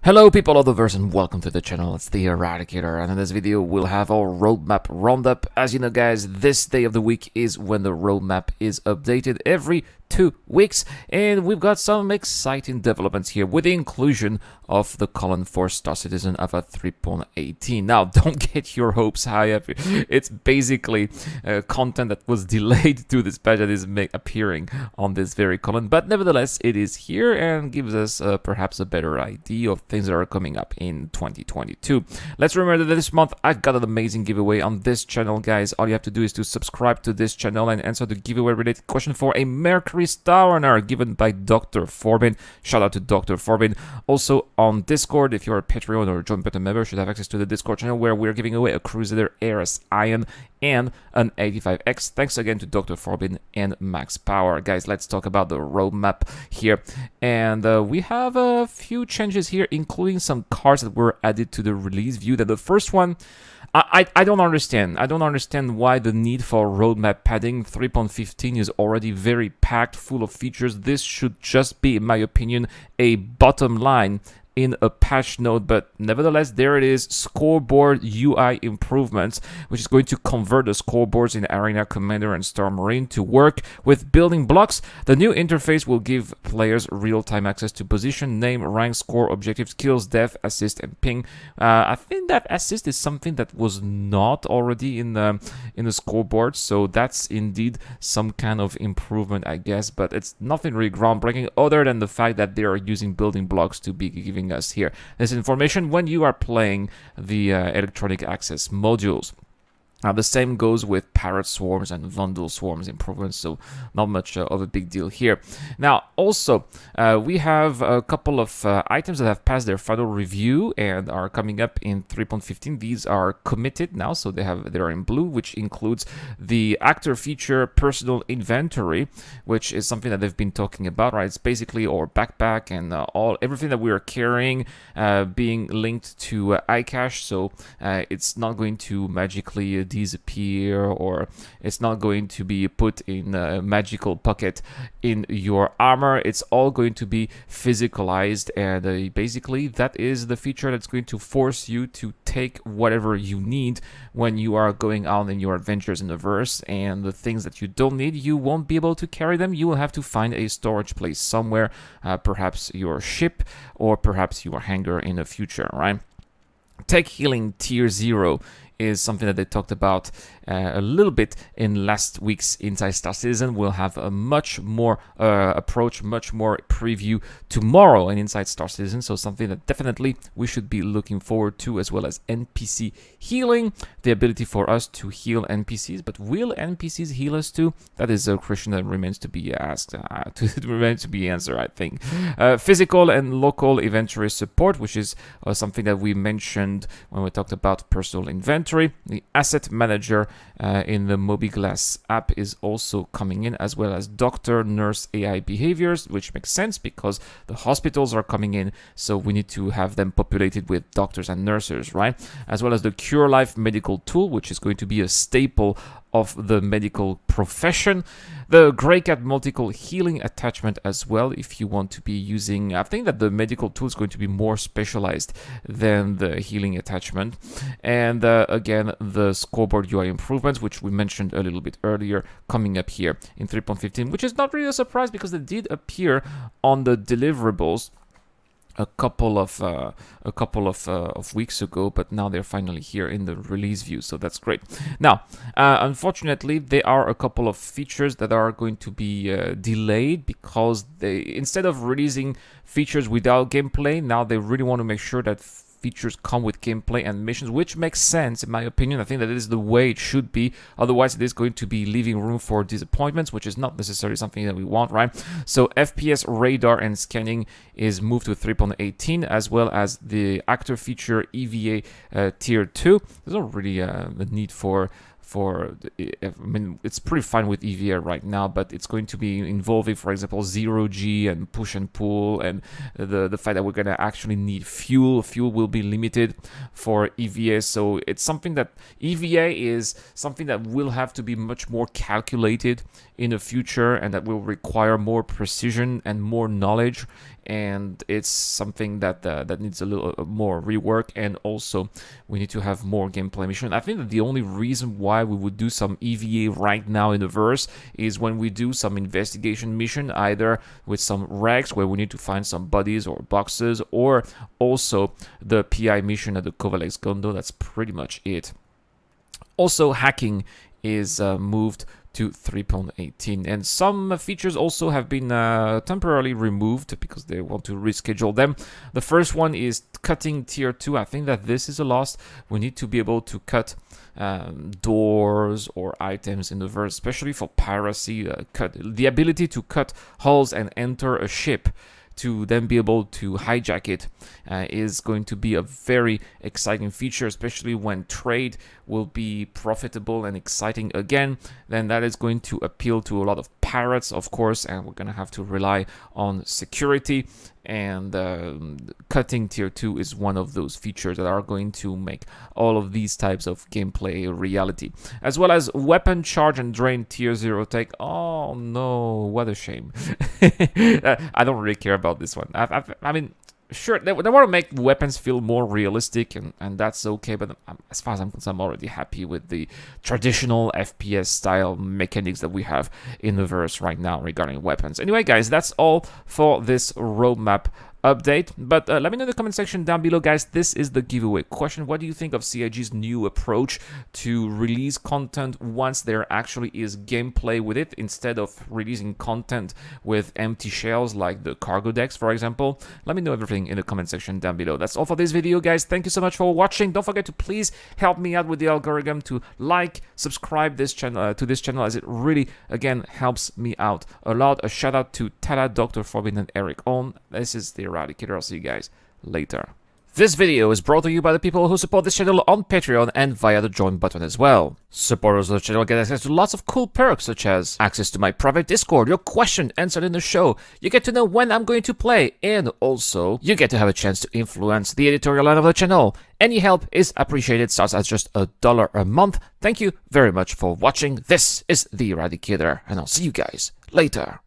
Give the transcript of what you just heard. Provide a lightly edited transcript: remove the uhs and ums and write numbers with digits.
Hello people of the verse and welcome to the channel. It's the Eradicator, and in this video we'll have our roadmap roundup. As you know guys, this day of the week is when the roadmap is updated every 2 weeks, and we've got some exciting developments here with the inclusion of the colon for Star Citizen Alpha 3.18. Now, don't get your hopes high up. It's basically content that was delayed to this patch that is appearing on this very colon, but nevertheless, it is here and gives us perhaps a better idea of things that are coming up in 2022. Let's remember that this month I got an amazing giveaway on this channel, guys. All you have to do is to subscribe to this channel and answer the giveaway related question for a Mercury Star Runner given by Dr. Forbin. Shout out to Dr. Forbin. Also on Discord, if you're a Patreon or a Join Button member, you should have access to the Discord channel where we're giving away a Crusader Ares Ion and an 85X. Thanks again to Dr. Forbin and Max Power. Guys, let's talk about the roadmap here. And we have a few changes here, including some cards that were added to the release view. That the first one, I don't understand. I don't understand why the need for roadmap padding. 3.15 is already very packed full of features. This should just be, in my opinion, a bottom line in a patch note, but nevertheless, there it is. Scoreboard UI Improvements, which is going to convert the scoreboards in Arena Commander and Star Marine to work with building blocks. The new interface will give players real-time access to position, name, rank, score, objectives, kills, death, assist, and ping. I think that assist is something that was not already in the scoreboard, so that's indeed some kind of improvement, I guess, but it's nothing really groundbreaking other than the fact that they are using building blocks to be giving us here this information when you are playing the electronic access modules. The same goes with Parrot Swarms and Vandal Swarms improvements, so not much of a big deal here. Now, also, we have a couple of items that have passed their final review and are coming up in 3.15. These are committed now, so they are in blue, which includes the actor feature personal inventory, which is something that they've been talking about, right? It's basically our backpack and everything that we are carrying being linked to iCache, so it's not going to magically disappear, or it's not going to be put in a magical pocket in your armor. It's all going to be physicalized, and basically that is the feature that's going to force you to take whatever you need when you are going out in your adventures in the verse, and the things that you don't need, you won't be able to carry them. You will have to find a storage place somewhere, perhaps your ship or perhaps your hangar in the future, right? Tech Healing Tier 0 is something that they talked about a little bit in last week's Inside Star Citizen. We'll have a much more approach, much more preview tomorrow in Inside Star Citizen, so something that definitely we should be looking forward to, as well as NPC healing, the ability for us to heal NPCs. But will NPCs heal us too? That is a question that remains to be asked, remains to be answered, I think. Physical and local inventory support, which is something that we mentioned when we talked about personal inventory. The asset manager in the MobiGlass app is also coming in, as well as doctor nurse AI behaviors, which makes sense because the hospitals are coming in, so we need to have them populated with doctors and nurses, right? As well as the Cure Life medical tool, which is going to be a staple of the medical profession. The Grey Cat multiple healing attachment as well, if you want to be using, I think that the medical tool is going to be more specialized than the healing attachment. And again, the Scoreboard UI Improvements, which we mentioned a little bit earlier, coming up here in 3.15, which is not really a surprise because they did appear on the deliverables a couple of weeks ago, but now they're finally here in the release view, so that's great. Now, unfortunately, there are a couple of features that are going to be delayed because they, instead of releasing features without gameplay, now they really want to make sure that features come with gameplay and missions, which makes sense in my opinion. I think that it is the way it should be. Otherwise, it is going to be leaving room for disappointments, which is not necessarily something that we want, right? So FPS radar and scanning is moved to 3.18, as well as the actor feature EVA tier 2. There's not really a need for I mean, it's pretty fine with EVA right now, but it's going to be involving, for example, 0G and push and pull, and the fact that we're going to actually need fuel. Fuel will be limited for EVA, so it's something that EVA is something that will have to be much more calculated in the future, and that will require more precision and more knowledge and it's something that that needs a little more rework, and also we need to have more gameplay mission. I think that the only reason why we would do some EVA right now in the verse is when we do some investigation mission, either with some wrecks where we need to find some bodies or boxes, or also the PI mission at the Kovalex Gondo. That's pretty much it. Also, hacking is moved to 3.18, and some features also have been temporarily removed because they want to reschedule them. The first one is cutting tier 2. I think that this is a loss. We need to be able to cut doors or items in the verse, especially for piracy. The ability to cut hulls and enter a ship to then be able to hijack it is going to be a very exciting feature, especially when trade will be profitable and exciting again. Then that is going to appeal to a lot of pirates, of course, and we're going to have to rely on security. And cutting tier 2 is one of those features that are going to make all of these types of gameplay a reality. As well as weapon charge and drain tier 0 take. Oh no, what a shame. I don't really care about this one. I mean, sure, they want to make weapons feel more realistic, and that's okay, but as far as I'm concerned, I'm already happy with the traditional FPS style mechanics that we have in the verse right now regarding weapons. Anyway, guys, that's all for this roadmap update, but let me know in the comment section down below, guys. This is the giveaway question. What do you think of CIG's new approach to release content once there actually is gameplay with it, instead of releasing content with empty shells like the cargo decks, for example? Let me know everything in the comment section down below. That's all for this video, guys. Thank you so much for watching. Don't forget to please help me out with the algorithm to like, subscribe this channel to this channel, as it really, again, helps me out a lot. A shout out to Tala, Dr. Forbin, and Eric On. This is the Eradicator. I'll see you guys later. This video is brought to you by the people who support this channel on Patreon and via the join button as well. Supporters of the channel get access to lots of cool perks, such as access to my private Discord, your question answered in the show, you get to know when I'm going to play, and also you get to have a chance to influence the editorial line of the channel. Any help is appreciated, starts at just $1 a month. Thank you very much for watching. This is the Eradicator, and I'll see you guys later.